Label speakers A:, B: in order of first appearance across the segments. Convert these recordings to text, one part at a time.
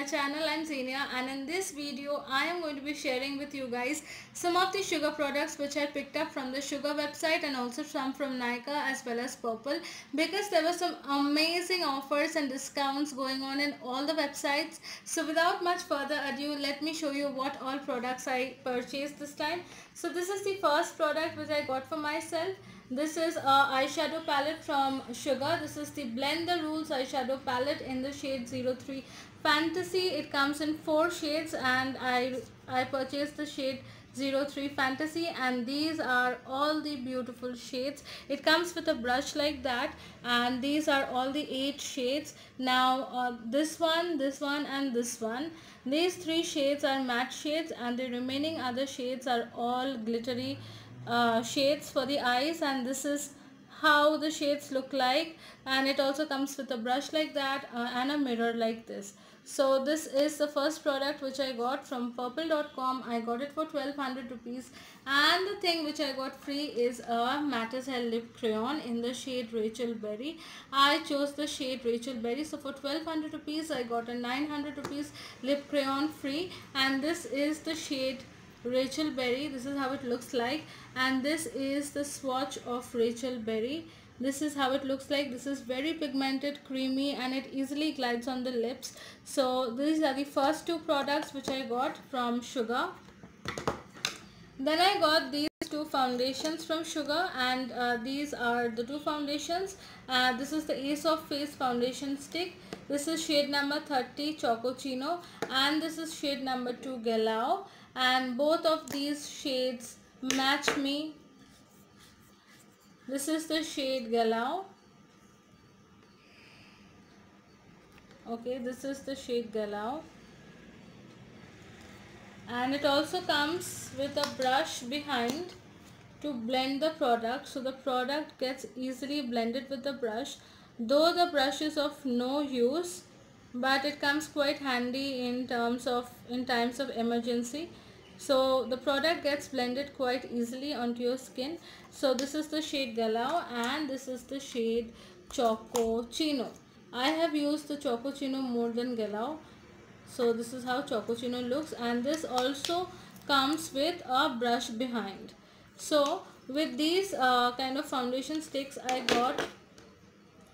A: channel. I'm Zenia, and in this video I am going to be sharing with you guys some of the sugar products which I picked up from the sugar website and also some from Nykaa as well as Purplle, because there were some amazing offers and discounts going on in all the websites. So without much further ado, let me show you what all products I purchased this time. So this is the first product which I got for myself. This is a eyeshadow palette from Sugar. This is the Blend the Rules eyeshadow palette in the shade 03 Fantasy. It comes in 4 shades and I purchased the shade 03 Fantasy, and these are all the beautiful shades. It comes with a brush like that, and these are all the 8 shades. Now this one and this one, these 3 shades are matte shades, and the remaining other shades are all glittery shades for the eyes, and this is how the shades look like. And it also comes with a brush like that and a mirror like this. So this is the first product which I got from purplle.com. I got it for 1200 rupees, and the thing which I got free is a Matte as Hell lip crayon in the shade Rachel Berry. I chose the shade Rachel Berry, so for 1200 rupees I got a 900 rupees lip crayon free, and this is the shade Rachel Berry. This is how it looks like, and this is the swatch of Rachel Berry. This is how it looks like. This is very pigmented, creamy, and it easily glides on the lips. So these are the first 2 products which I got from Sugar. Then I got these 2 foundations from Sugar, and these are the 2 foundations. This is the Ace of Face foundation stick. This is shade number 30 Choco Chino, and this is shade number 2 Galao, and both of these shades match me. This is the shade Galao. Okay, this is the shade Galao. And it also comes with a brush behind to blend the product, so the product gets easily blended with the brush. Though the brush is of no use, but it comes quite handy in times of emergency. So the product gets blended quite easily onto your skin. So this is the shade Galao, and this is the shade Choco Chino. I have used the Choco Chino more than Galao. So this is how Choco Chino looks, and this also comes with a brush behind. So with these kind of foundation sticks, I got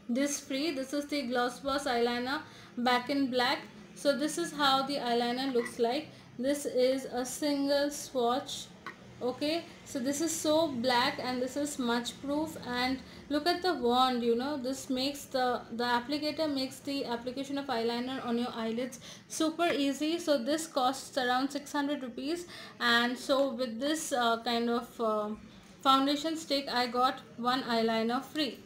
A: this free. This is the Gloss Boss eyeliner back in black. So this is how the eyeliner looks like. This is a single swatch. Okay, so this is so black, and this is smudge proof. And look at the wand, you know, this makes the applicator makes the application of eyeliner on your eyelids super easy. So this costs around 600 rupees, and so with this kind of foundation stick I got 1 eyeliner free.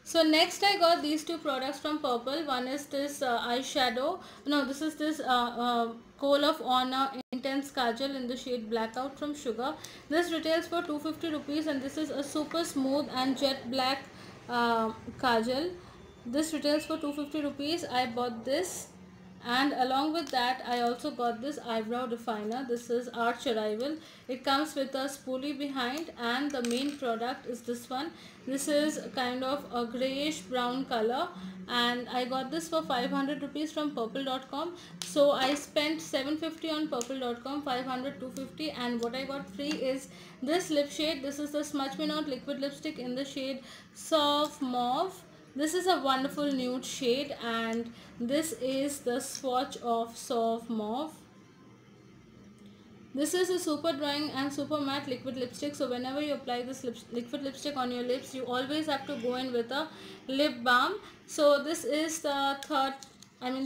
A: So next I got these 2 products from Purplle. One is this eyeshadow. No, this is this Kohl of Honor Intense Kajal in the shade Blackout from Sugar. This retails for 250 rupees, and this is a super smooth and jet black kajal. This retails for 250 rupees. I bought this, and along with that I also got this eyebrow definer. This is Arch Arrival. It comes with a spoolie behind, and the main product is this one. This is kind of a grayish brown color, and I got this for 500 rupees from purplle.com. So I spent 750 on purplle.com, 500, 250, and what I got free is this lip shade. This is the Smudge Me Not liquid lipstick in the shade Soft Mauve. This is a wonderful nude shade, and this is the swatch of Soft Mauve. This is a super drying and super matte liquid lipstick. So whenever you apply this liquid lipstick on your lips, you always have to go in with a lip balm. So this is the third.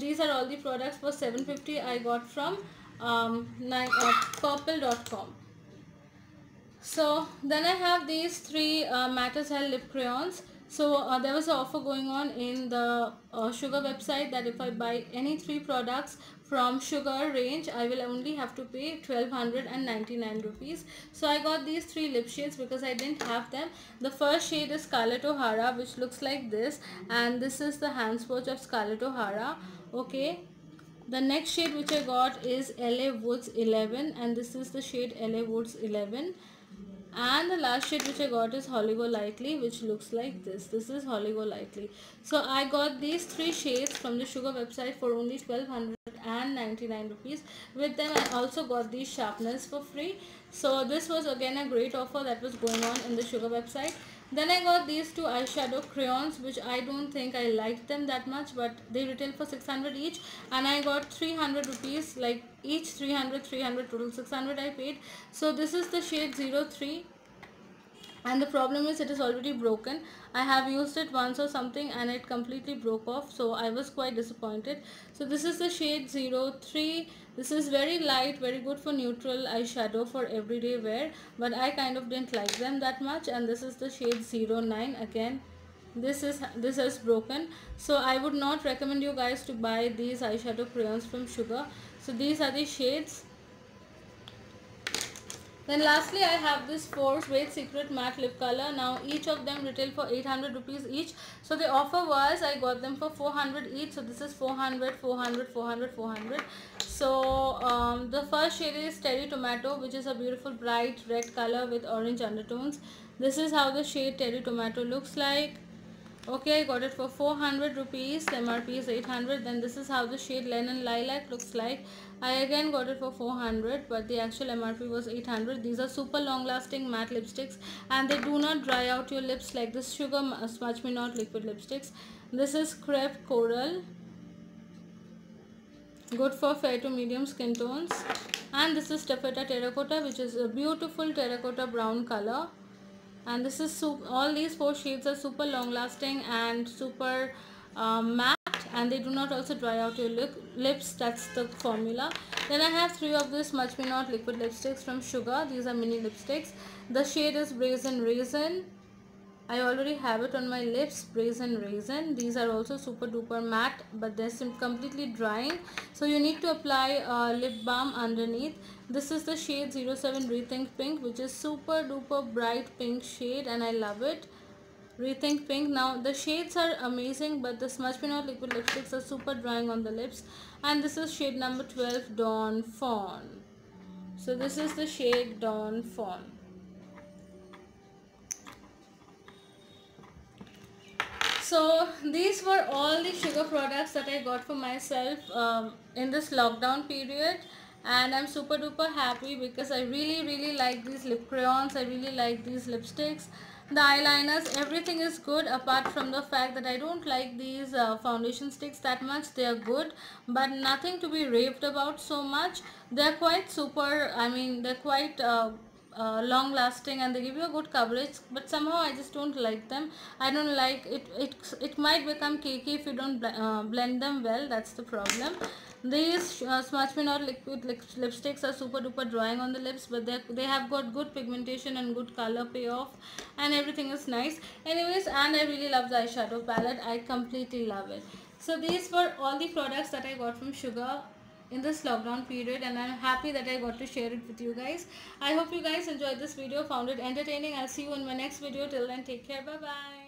A: These are all the products for 750 I got from purplle.com. So then I have these 3 Matte as Hell lip crayons. So there was an offer going on in the Sugar website that if I buy any 3 products from Sugar range, I will only have to pay 1299 rupees. So I got these 3 lip shades because I didn't have them. The first shade is Scarlett O'Hara, which looks like this, and this is the hand swatch of Scarlett O'Hara. Okay. The next shade which I got is LA Woods 11, and this is the shade LA Woods 11. And the last shade which I got is Holly Golightly, which looks like this. This is Holly Golightly. So I got these 3 shades from the Sugar website for only 1299 rupees. With them I also got these sharpeners for free. So this was again a great offer that was going on in the Sugar website. Then I got these 2 eyeshadow crayons, which I don't think I liked them that much, but they retail for 600 each, and I got 300 rupees, like each 300, total 600 I paid. So this is the shade 03, and the problem is it is already broken. I have used it once or something and it completely broke off, so I was quite disappointed. So this is the shade 03. This is very light, very good for neutral eyeshadow for everyday wear, but I kind of didn't like them that much. And this is the shade 09. Again, this has broken, so I would not recommend you guys to buy these eyeshadow crayons from Sugar. So these are the shades. Then lastly I have this 4 Suede Secret matte lip color. Now each of them retail for 800 rupees each. So the offer was I got them for 400 each. So this is 400, 400, 400, 400. So the first shade is Terry Tomato, which is a beautiful bright red color with orange undertones. This is how the shade Terry Tomato looks like. Okay, I got it for 400 rupees. The MRP is 800. Then this is how the shade Lennon Lilac looks like. I again got it for 400, but the actual MRP was 800. These are super long lasting matte lipsticks, and they do not dry out your lips like this Sugar Smudge Me Not liquid lipsticks. This is Crepe Coral, good for fair to medium skin tones. And this is Taffeta Terracotta, which is a beautiful terracotta brown color. And this is all these 4 shades are super long lasting and super matte, and they do not also dry out your lips. That's the formula. Then I have 3 of this Smudge Me Not liquid lipsticks from Sugar. These are mini lipsticks. The shade is Brazen Raisin. I already have it on my lips, Brazen Raisin. These are also super duper matte, but they're completely drying, so you need to apply lip balm underneath. This is the shade 07 Rethink Pink, which is super duper bright pink shade, and I love it. Rethink Pink. Now the shades are amazing, but the Smudge Me Not liquid lipsticks are super drying on the lips. And this is shade number 12, Dawn Fawn. So this is the shade Dawn Fawn. So these were all the Sugar products that I got for myself in this lockdown period, and I'm super duper happy because I really like these lip crayons. I really like these lipsticks, the eyeliners, everything is good, apart from the fact that I don't like these foundation sticks that much. They are good, but nothing to be raved about so much. They're quite super, I mean they're quite long lasting, and they give you a good coverage, but somehow I just don't like them. I don't like it. It might become cakey if you don't blend them well. That's the problem. These Smudge Me Not liquid lipsticks are super duper drying on the lips, but they have got good pigmentation and good color payoff, and everything is nice. Anyways, and I really love the eyeshadow palette. I completely love it. So these were all the products that I got from Sugar in this lockdown period, and I'm happy that I got to share it with you guys. I hope you guys enjoyed this video, found it entertaining. I'll see you in my next video. Till then, take care. Bye bye.